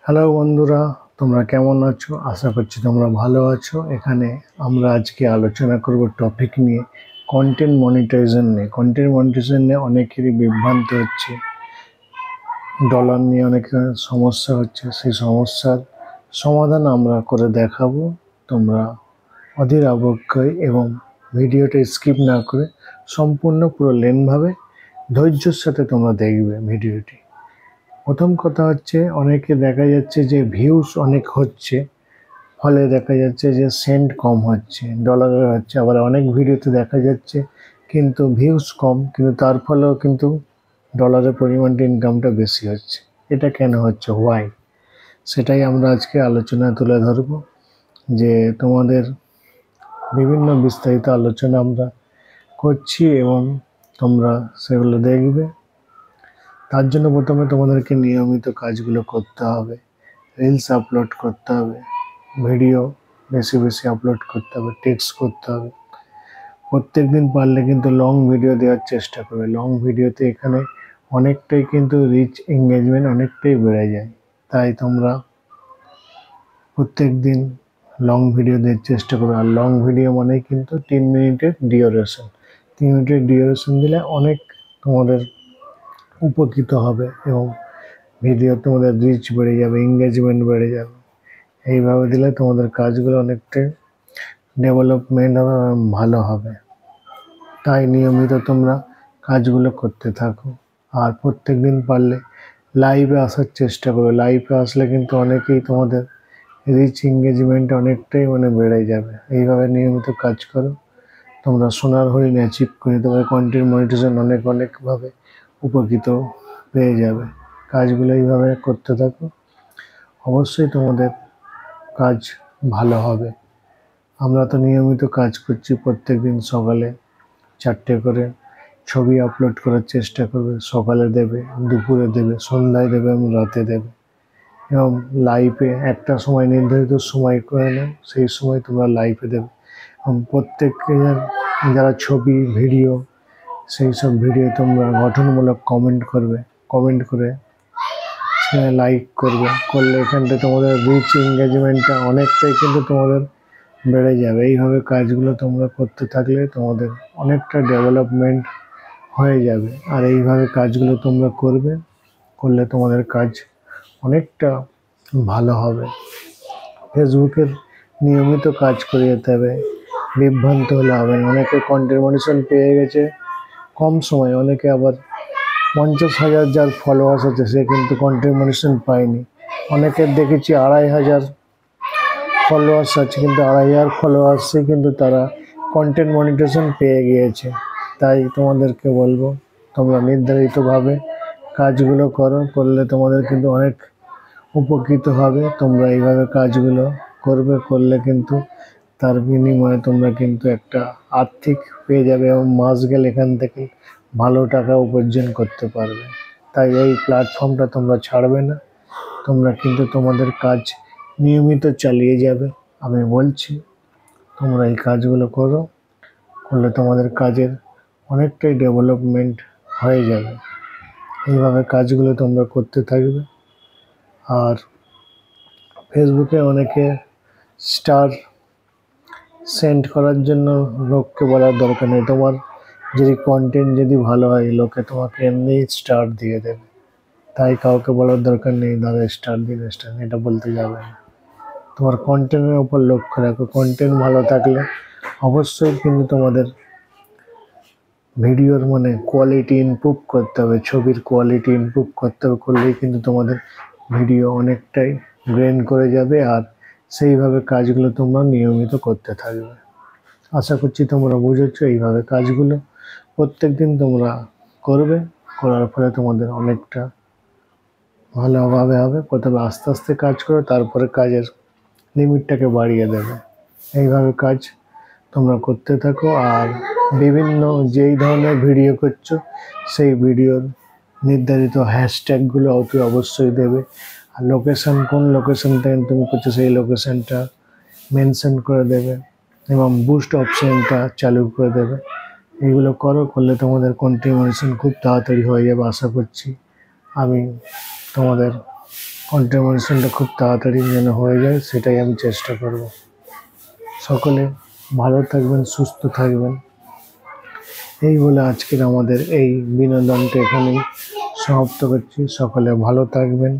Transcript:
Hello বন্ধুরা, তোমরা কেমন আছো? আশা করছি তোমরা ভালো আছো। এখানে আমরা আজকে আলোচনা করব টপিক নিয়ে, কন্টেন্ট মনিটাইজেশন নিয়ে। কন্টেন্ট মনিটাইজেশন নিয়ে অনেকেরই বিভ্রান্ত হচ্ছে, ডলার নিয়ে অনেক সমস্যা হচ্ছে। সেই সমস্যার সমাধান আমরা করে দেখাবো। তোমরা অধীর অবজ্ঞায় এবং ভিডিওটা স্কিপ না করে সম্পূর্ণ পুরো লেনভাবে ধৈর্যের সাথে তোমরা দেখবে ভিডিওটি। প্রথম কথা হচ্ছে, অনেকে দেখা যাচ্ছে যে ভিউজ অনেক হচ্ছে, ফলে দেখা যাচ্ছে যে সেন্ট কম হচ্ছে, ডলারের হচ্ছে। আবার অনেক ভিডিওতে দেখা যাচ্ছে কিন্তু ভিউজ কম, কিন্তু তার ফলেও কিন্তু ডলারের পরিমাণটা ইনকামটা বেশি হচ্ছে। এটা কেন হচ্ছে, হোয়াই? সেটাই আমরা আজকে আলোচনায় তুলে ধরবো, যে তোমাদের বিভিন্ন বিস্তারিত আলোচনা আমরা করছি এবং তোমরা সেগুলো দেখবে। তার জন্য প্রথমে তোমাদেরকে নিয়মিত কাজগুলো করতে হবে। রিলস আপলোড করতে হবে, ভিডিও বেশি বেশি আপলোড করতে হবে, টেক্সট করতে হবে। প্রত্যেক দিন পারলে কিন্তু লং ভিডিও দেওয়ার চেষ্টা করবে। লং ভিডিওতে এখানে অনেকটাই কিন্তু রিচ এঙ্গেজমেন্ট অনেকটাই বেড়ে যায়। তাই তোমরা প্রত্যেক দিন লং ভিডিও দেওয়ার চেষ্টা করবে। আর লং ভিডিও মানে কিন্তু 3 মিনিটের ডিউরেশন। 3 মিনিটের ডিউরেশন দিলে অনেক তোমাদের উপকৃত হবে এবং ভিডিও তোমাদের রিচ বেড়ে যাবে, এঙ্গেজমেন্ট বেড়ে যাবে। এইভাবে দিলে তোমাদের কাজগুলো অনেকটাই ডেভেলপমেন্ট হবে, ভালো হবে। তাই নিয়মিত তোমরা কাজগুলো করতে থাকো। আর প্রত্যেক দিন পারলে লাইভে আসার চেষ্টা করো। লাইভে আসলে কিন্তু অনেকেই তোমাদের রিচ এঙ্গেজমেন্ট অনেকটাই বেড়ে যাবে। এইভাবে নিয়মিত কাজ করো, তোমরা সোনার হরিণ অ্যাচিভ করে তোমার কন্টেন্ট মনিটাইজেশন অনেকভাবে উপকৃত পেয়ে যাবে। কাজগুলো এইভাবে করতে থাকো, অবশ্যই তোমাদের কাজ ভালো হবে। আমরা তো নিয়মিত কাজ করছি। প্রত্যেক দিন সকালে 4টে করে ছবি আপলোড করার চেষ্টা করবে। সকালে দেবে, দুপুরে দেবে, সন্ধ্যায় দেবে এবং রাতে দেবে। এবং লাইভে একটা সময়, নির্ধারিত সময় করে নাও, সেই সময় তোমরা লাইভে দেবে। এবং প্রত্যেককে যারা ছবি ভিডিও, সেই সব ভিডিও তোমরা গঠনমূলক কমেন্ট করবে। কমেন্ট করে লাইক করলে এখানটা তোমাদের রিচ এঙ্গেজমেন্টটা অনেকটাই কিন্তু তোমাদের বেড়ে যাবে। এইভাবে কাজগুলো তোমরা করতে থাকলে তোমাদের অনেকটা ডেভেলপমেন্ট হয়ে যাবে। আর এইভাবে কাজগুলো তোমরা করলে তোমাদের কাজ অনেকটা ভালো হবে। ফেসবুকের নিয়মিত কাজ করে যেতে হবে, বিভ্রান্ত হলে হবে না। অনেকে কন্টেন্ট মনিটাইজেশন পেয়ে গেছে কম সময়ে, অনেকে আবার 50,000 যার ফলোয়ার্স আছে সে কিন্তু কন্টেন্ট মনিটাইজেশন পায়নি। অনেকের দেখেছি 2,500 ফলোয়ার্স আছে, কিন্তু 2,500 ফলোয়ার্সে কিন্তু তারা কন্টেন্ট মনিটাইজেশন পেয়ে গিয়েছে। তাই তোমাদেরকে বলবো, তোমরা নির্ধারিতভাবে কাজগুলো করলে তোমাদের কিন্তু অনেক উপকৃত হবে। তোমরা এইভাবে কাজগুলো করলে কিন্তু তার বিনিময়ে তোমরা কিন্তু একটা আর্থিক পেয়ে যাবে এবং মাস গেলে এখান থেকে ভালো টাকা উপার্জন করতে পারবে। তাই এই প্ল্যাটফর্মটা তোমরা ছাড়বে না। তোমরা কিন্তু তোমাদের কাজ নিয়মিত চালিয়ে যাবে। আমি বলছি, তোমরা এই কাজগুলো করলে তোমাদের কাজের অনেকটাই ডেভেলপমেন্ট হয়ে যাবে। এইভাবে কাজগুলো তোমরা করতে থাকবে। আর ফেসবুকে অনেকে স্টার সেন্ড করার জন্য লোককে বলার দরকার নেই। তোমার যদি কন্টেন্ট যদি ভালো হয়, লোকে তোমাকে এমনি স্টার দিয়ে দেবে। তাই কাউকে বলার দরকার নেই দাদা স্টার দিন, স্টার এটা বলতে যাবে না। তোমার কন্টেন্টের উপর লক্ষ্য রাখো। কন্টেন্ট ভালো থাকলে অবশ্যই কিন্তু তোমাদের ভিডিওর কোয়ালিটি ইমপ্রুভ করতে হবে, ছবির কোয়ালিটি ইমপ্রুভ করতে হবে। করলেই কিন্তু তোমাদের ভিডিও অনেকটাই গ্রেন করে যাবে। আর সেইভাবে কাজগুলো তোমরা নিয়মিত করতে থাকবে। আশা করছি তোমরা বুঝেছো। এইভাবে কাজগুলো প্রত্যেক দিন তোমরা করবে, করার ফলে তোমাদের অনেকটা ভালোভাবে হবে। প্রথমে আস্তে আস্তে কাজ করো, তারপরে কাজের লিমিটটাকে বাড়িয়ে দেবে। এইভাবে কাজ তোমরা করতে থাকো। আর বিভিন্ন যেই ধরনের ভিডিও করছো সেই ভিডিওর নির্ধারিত হ্যাশট্যাগুলো অবশ্যই দেবে। আর লোকেশন, কোন লোকেশন থেকে তুমি করছো সেই লোকেশনটা মেনশন করে দেবে এবং বুস্ট অপশানটা চালু করে দেবে। এইগুলো করলে তোমাদের কন্টেন্ট মনিটাইজেশন খুব তাড়াতাড়ি হয়ে যাবে। আশা করছি আমি তোমাদের কন্টেন্ট মনিটাইজেশনটা খুব তাড়াতাড়ি যেন হয়ে যায়, সেটাই আমি চেষ্টা করব। সকলে ভালো থাকবেন, সুস্থ থাকবেন। এই বলে আজকের আমাদের এই বিনোদনটা এখানেই সমাপ্ত করছি। সকলে ভালো থাকবেন।